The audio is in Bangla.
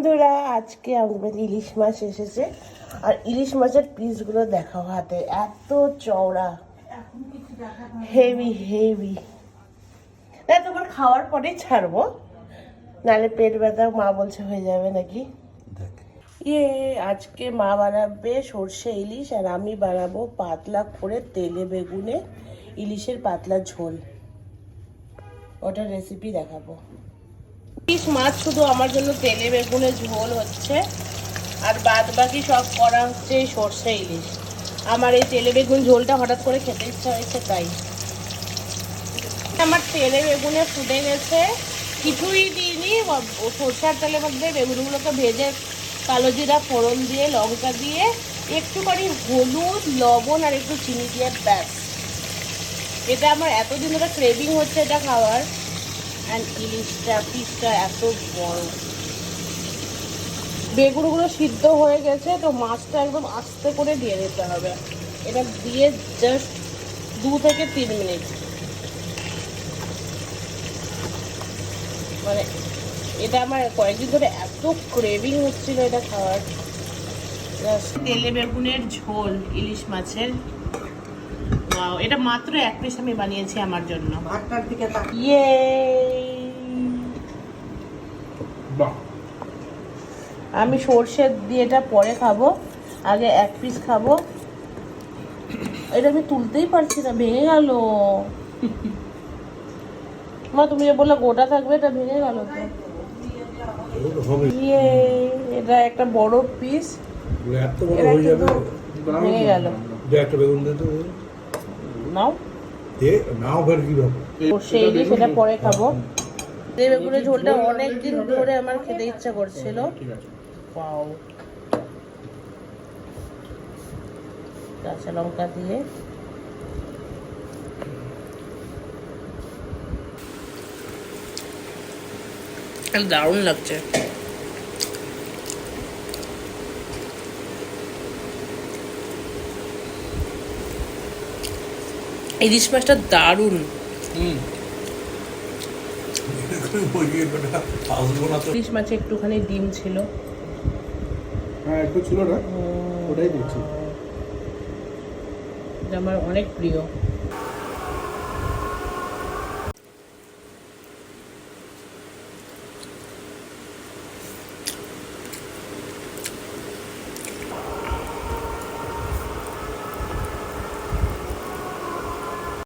বন্ধুরা, আজকে আমাদের ইলিশ মাছ এসেছে। আর ইলিশ মাছের পিসগুলো দেখাও, হাতে এত চওড়া, হেভি হেভি। না, তোমার খাওয়ার পরেই ছাড়বো, নাহলে পেট ব্যথা মা বলছে হয়ে যাবে নাকি। আজকে মা বানাবে সর্ষে ইলিশ আর আমি বানাবো পাতলা করে তেলে বেগুনে ইলিশের পাতলা ঝোল। ওটা রেসিপি দেখাবো। ইলিশ মাছ শুধু আমার জন্য তেলে বেগুনে ঝোল হচ্ছে, আর বাদ বাকি সব করা হচ্ছে এই সর্ষে ইলিশ। আমার এই তেলে বেগুন ঝোলটা হঠাৎ করে খেতে ইচ্ছা হয়েছে তাই। আমার তেলে বেগুনে ফুটে গেছে, কিছুই দিইনি, সর্ষের তেলের মধ্যে বেগুনগুলোকে ভেজে কালো জিরা ফোড়ন দিয়ে লঙ্কা দিয়ে একটুখানি হলুদ লবণ আর একটু চিনি দিয়ে ব্যাস। এটা আমার এতদিন ধরে ক্রেভিং হচ্ছে এটা খাওয়ার। আর ইলিশটা পিসটা এত বড়, বেগুনগুলো সিদ্ধ হয়ে গেছে, তো মাছটা একদম আস্তে করে দিয়ে দিতে হবে। এটা দিয়ে জাস্ট 2 থেকে 3 মিনিট, মানে এটা আমার কয়েকদিন ধরে এত ক্রেভিং হচ্ছিল এটা খাওয়ার। তেলে বেগুনের ঝোল ইলিশ মাছের, এটা মাত্র 1 পিস আমি বানিয়েছি আমার জন্য। ইয়ে, আমি সর্ষে দিয়ে এটা পরে খাবো, আগে 1 পিস খাবো। এটা আমি তুলতেই পারছি না, ভেঙে গেল। মা তুমি যে বললে গোটা থাকবে, এটা ভেঙে গেল তো। ইয়ে, এটা একটা বড় পিস, ভেঙে গেল। নাও সর্ষে ইলিশ, এটা পরে খাবো। বেগুনের ঝোলটা অনেকদিন ধরে আমার খেতে ইচ্ছা করছিল। পাও কাঁচা লঙ্কা দিয়ে দারুণ লাগছে। ইলিশ মাছটা দারুণ। ইলিশ মাছে একটুখানি ডিম ছিল, হ্যাঁ একটু ছিল না, ওটাই দিচ্ছি। আমার অনেক প্রিয়।